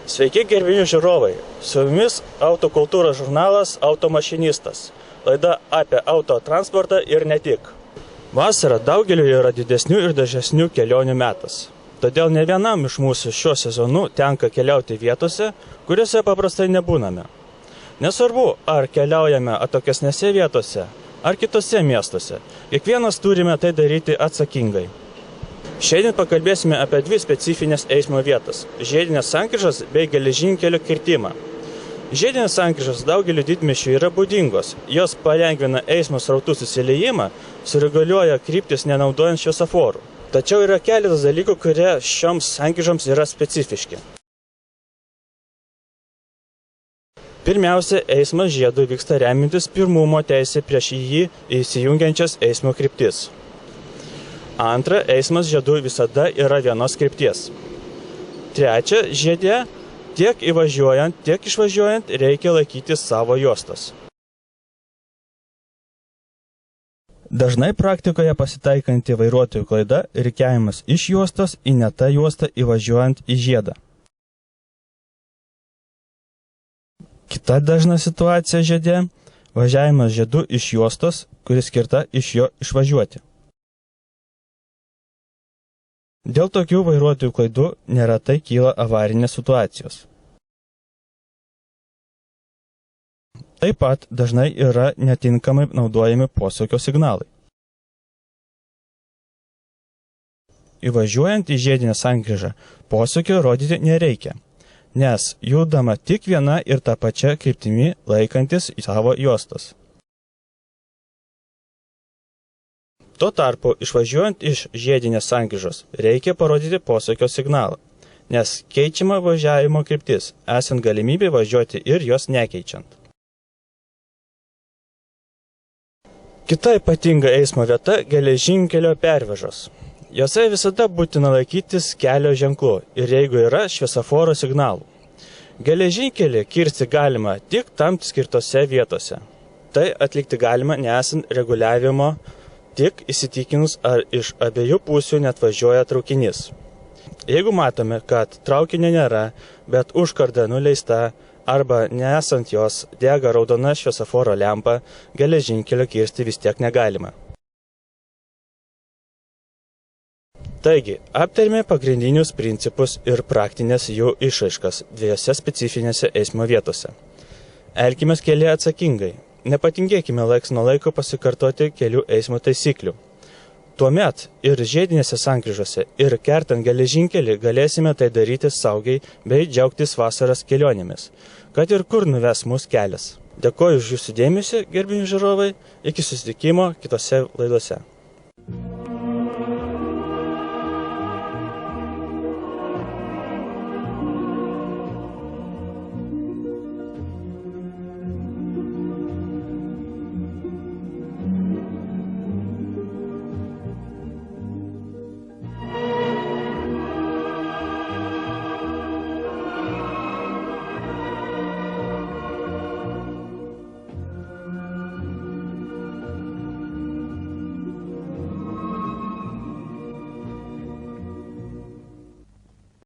Sveiki gerbimi žiūrovai, su jumis autokultūros žurnalas Automašinistas, laida apie autotransportą ir ne tik. Vasara daugeliu yra didesnių ir dažnesnių kelionių metas. Todėl ne vienam iš mūsų šiuo sezonu tenka keliauti vietose, kuriuose paprastai nebūname. Nesvarbu, ar keliaujame atokesnėse vietose, ar kitose miestuose, kiekvienas turime tai daryti atsakingai. Šiandien pakalbėsime apie dvi specifinės eismo vietas – žiedinės sankryžas bei geležinkelio kirtimą. Žiedinės sankryžos daugeliu didmiesčių yra būdingos, jos palengvina eismo srautų susiliejimą, sureguliuoja kryptis nenaudojant šviesoforų. Tačiau yra keletas dalykų, kurie šioms sankryžoms yra specifiški. Pirmiausia, eismas žiedu vyksta remintis pirmumo teisė prieš jį įsijungiančias eismo kryptis. Antra, eismas žiedu visada yra vienos krypties. Trečia, žiede tiek įvažiuojant, tiek išvažiuojant reikia laikyti savo juostas. Dažnai praktikoje pasitaikanti vairuotojų klaida – rikiavimas iš juostos į ne tą juostą įvažiuojant į žiedą. Kita dažna situacija žiede – važiavimas žiedu iš juostos, kuris skirta iš jo išvažiuoti. Dėl tokių vairuotojų klaidų neretai kyla avarinės situacijos. Taip pat dažnai yra netinkamai naudojami posūkio signalai. Įvažiuojant į žiedinę sankryžą, posūkio rodyti nereikia, nes judama tik viena ir tą pačią kryptimi laikantis į savo juostas. Tuo tarpu, išvažiuojant iš žiedinės sankryžos, reikia parodyti posūkio signalą, nes keičiama važiavimo kryptis, esant galimybė važiuoti ir jos nekeičiant. Kita ypatinga eismo vieta – geležinkelio pervažos. Jose visada būtina laikytis kelio ženklų ir jeigu yra šviesoforo signalų. Geležinkelį kirsti galima tik tam skirtose vietose. Tai atlikti galima nesant reguliavimo, tik įsitikinus, ar iš abiejų pusių neatvažiuoja traukinys. Jeigu matome, kad traukinio nėra, bet užkarda nuleista arba nesant jos dega raudona šviesoforo lempa, geležinkelio kirsti vis tiek negalima. Taigi, aptarėme pagrindinius principus ir praktinės jų išraiškas dviejose specifinėse eismo vietose. Elkimės kelyje atsakingai. Nepatingėkime laiks nuo laiko pasikartoti kelių eismo taisyklių. Tuomet ir žiedinėse sankryžose, ir kertant geležinkelį galėsime tai daryti saugiai bei džiaugtis vasaros kelionėmis, kad ir kur nuves mus kelias. Dėkoju už jūsų dėmesį, gerbimi žiūrovai, iki susitikimo kitose laidose.